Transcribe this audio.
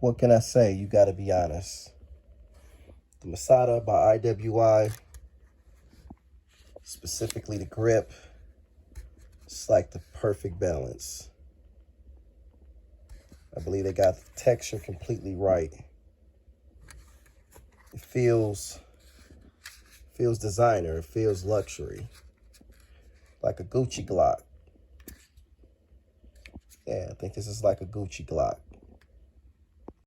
What can I say? You got to be honest. The Masada by IWI, specifically the grip, it's like the perfect balance. I believe they got the texture completely right. It feels designer. It feels luxury, like a Gucci Glock. Yeah, I think this is like a Gucci Glock.